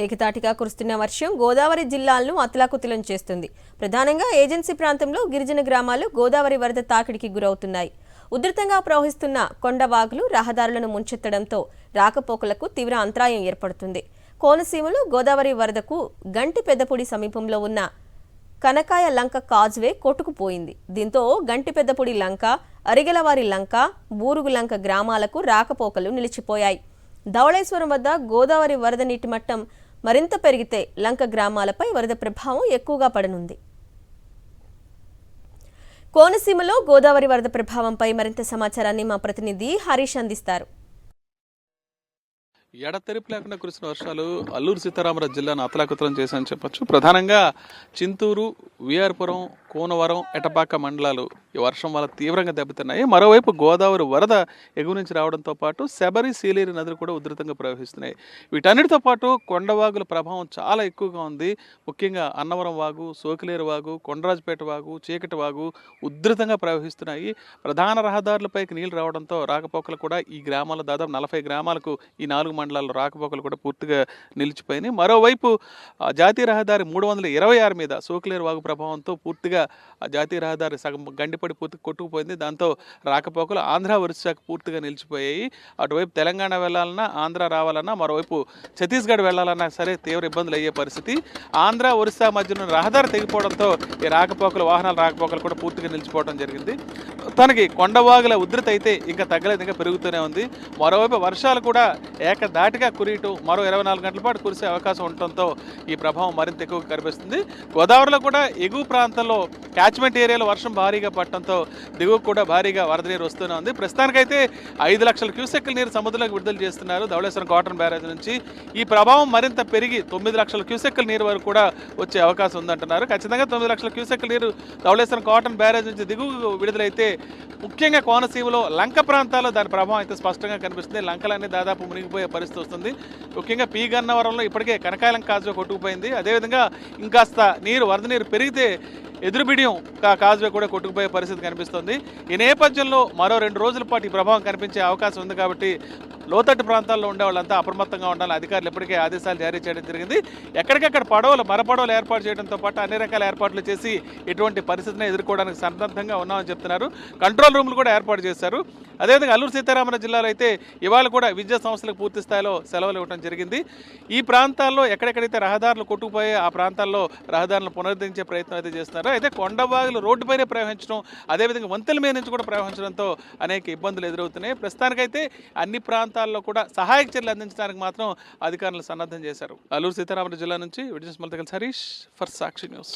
ఏకతాటిగా కురుస్తున్న వర్షం గోదావరి జిల్లాలను అతలాకుతలం చేస్తుంది. ప్రధానంగా ఏజెన్సీ ప్రాంతంలో గిరిజన గ్రామాలు గోదావరి వరద తాకిడికి గురవుతున్నాయి. ఉధృతంగా ప్రవహిస్తున్న కొండవాగులు రహదారులను ముంచెత్తడంతో రాకపోకలకు తీవ్ర అంతరాయం ఏర్పడుతుంది. కోనసీమలో గోదావరి వరదకు గంటి పెద్దపూడి సమీపంలో ఉన్న కనకాయ లంక కాజ్వే కొట్టుకుపోయింది. దీంతో గంటి పెద్దపూడి లంక, అరిగెలవారి లంక, బూరుగు లంక గ్రామాలకు రాకపోకలు నిలిచిపోయాయి. ధవళేశ్వరం వద్ద గోదావరి వరద నీటి మట్టం మరింత పెరిగితే లంక గ్రామాలపై వరద ప్రభావం ఎక్కువగా పడనుంది. కోనసీమలో గోదావరి వరద ప్రభావంపై మరింత సమాచారాన్ని మా ప్రతినిధి హరీష్ అందిస్తారు. ఎడతెరిపి లేకుండా కురిసిన వర్షాలు అల్లూరు సీతారామరాజు జిల్లాను అతలాకుతలం చేశాయని చెప్పొచ్చు. ప్రధానంగా చింతూరు, విఆర్పురం, కోనవరం, ఎటపాక మండలాలు ఈ వర్షం వల్ల తీవ్రంగా దెబ్బతిన్నాయి. మరోవైపు గోదావరి వరద ఎగువ నుంచి రావడంతో పాటు శబరి, సీలేరు నదులు కూడా ఉధృతంగా ప్రవహిస్తున్నాయి. వీటన్నిటితో పాటు కొండవాగుల ప్రభావం చాలా ఎక్కువగా ఉంది. ముఖ్యంగా అన్నవరం వాగు, సోకిలేరు వాగు, కొండరాజుపేట వాగు, చీకటి వాగు ఉధృతంగా ప్రవహిస్తున్నాయి. ప్రధాన రహదారులపైకి నీళ్లు రావడంతో రాకపోకలు కూడా ఈ గ్రామాల్లో దాదాపు 40 గ్రామాలకు ఈ 4 మండలాల్లో రాకపోకలు కూడా పూర్తిగా నిలిచిపోయినాయి. మరోవైపు జాతీయ రహదారి 326 మీద సోకిలేరు వాగు ప్రభావంతో పూర్తిగా జాతీయ రహదారి సగం గండిపడి పూర్తిగా కొట్టుకుపోయింది. దాంతో రాకపోకలు ఆంధ్ర, ఒరిస్సాకు పూర్తిగా నిలిచిపోయాయి. అటువైపు తెలంగాణ వెళ్ళాలన్నా, ఆంధ్ర రావాలన్నా, మరోవైపు ఛత్తీస్గఢ్ వెళ్ళాలన్నా సరే తీవ్ర ఇబ్బందులు అయ్యే పరిస్థితి. ఆంధ్ర, ఒరిస్సా మధ్యన రహదారి తెగిపోవడంతో ఈ రాకపోకలు, వాహనాల రాకపోకలు కూడా పూర్తిగా నిలిచిపోవడం జరిగింది. తనకి కొండవాగుల ఉధృతి అయితే ఇంకా తగ్గలేదు, ఇంకా పెరుగుతూనే ఉంది. మరోవైపు వర్షాలు కూడా ఏకదాటిగా కురియటం, మరో 24 గంటల పాటు కురిసే అవకాశం ఉండటంతో ఈ ప్రభావం మరింత ఎక్కువగా కనిపిస్తుంది. గోదావరిలో కూడా ఎగువ ప్రాంతంలో క్యాచ్మెంట్ ఏరియాలో వర్షం భారీగా పడటంతో దిగువ కూడా భారీగా వరద నీరు వస్తూనే ఉంది. ప్రస్తుతానికైతే 5 లక్షల క్యూసెక్కుల నీరు సముద్రంలోకి విడుదల చేస్తున్నారు ధవళేశ్వరం కాటన్ బ్యారేజ్ నుంచి. ఈ ప్రభావం మరింత పెరిగి 9 లక్షల క్యూసెక్కుల నీరు వరకు కూడా వచ్చే అవకాశం ఉందంటున్నారు. ఖచ్చితంగా 9 లక్షల క్యూసెక్కుల నీరు ధవళేశ్వరం కాటన్ బ్యారేజ్ నుంచి దిగువ విడుదలైతే ముఖ్యంగా కోనసీమలో లంక ప్రాంతాల్లో దాని ప్రభావం అయితే స్పష్టంగా కనిపిస్తుంది. లంకలన్నీ దాదాపు మునిగిపోయే పరిస్థితి వస్తుంది. ముఖ్యంగా పీ గన్నవరంలో ఇప్పటికే కనకాయలం కాజువే కొట్టుకుపోయింది. అదేవిధంగా ఇంకాస్త వరద నీరు పెరిగితే ఎదురుబిడియం కాజువే కూడా కొట్టుకుపోయే పరిస్థితి కనిపిస్తుంది. ఈ నేపథ్యంలో మరో 2 రోజుల పాటు ఈ ప్రభావం కనిపించే అవకాశం ఉంది. కాబట్టి లోతట్టు ప్రాంతాల్లో ఉండే వాళ్ళంతా అప్రమత్తంగా ఉండాలని అధికారులు ఇప్పటికే ఆదేశాలు జారీ చేయడం జరిగింది. ఎక్కడికక్కడ మరపడవలు ఏర్పాటు చేయడంతో పాటు అన్ని రకాల ఏర్పాట్లు చేసి ఎటువంటి పరిస్థితిని ఎదుర్కోవడానికి సన్నద్ధంగా ఉన్నామని చెప్తున్నారు. కంట్రోల్ రూమ్లు కూడా ఏర్పాటు చేశారు. అదేవిధంగా అల్లూరు సీతారామరాజు జిల్లాలో అయితే ఇవాళ కూడా విద్యా సంస్థలకు పూర్తి స్థాయిలో సెలవులు ఇవ్వడం జరిగింది. ఈ ప్రాంతాల్లో ఎక్కడెక్కడైతే రహదారులు కొట్టుకుపోయే ఆ ప్రాంతాల్లో రహదారులను పునరుద్ధరించే ప్రయత్నం అయితే చేస్తున్నారు. అయితే కొండవాగులు రోడ్డుపైనే ప్రవహించడం, అదేవిధంగా వంతెల మీద నుంచి కూడా ప్రవహించడంతో అనేక ఇబ్బందులు ఎదురవుతున్నాయి. ప్రస్తుతానికైతే అన్ని ప్రాంతాల్లో కూడా సహాయక చర్యలు అందించడానికి మాత్రం అధికారులు సన్నద్ధం చేశారు. అల్లూరు సీతారామరాజు జిల్లా నుంచి విజయస్మల్ హరీష్ ఫర్ సాక్షి న్యూస్.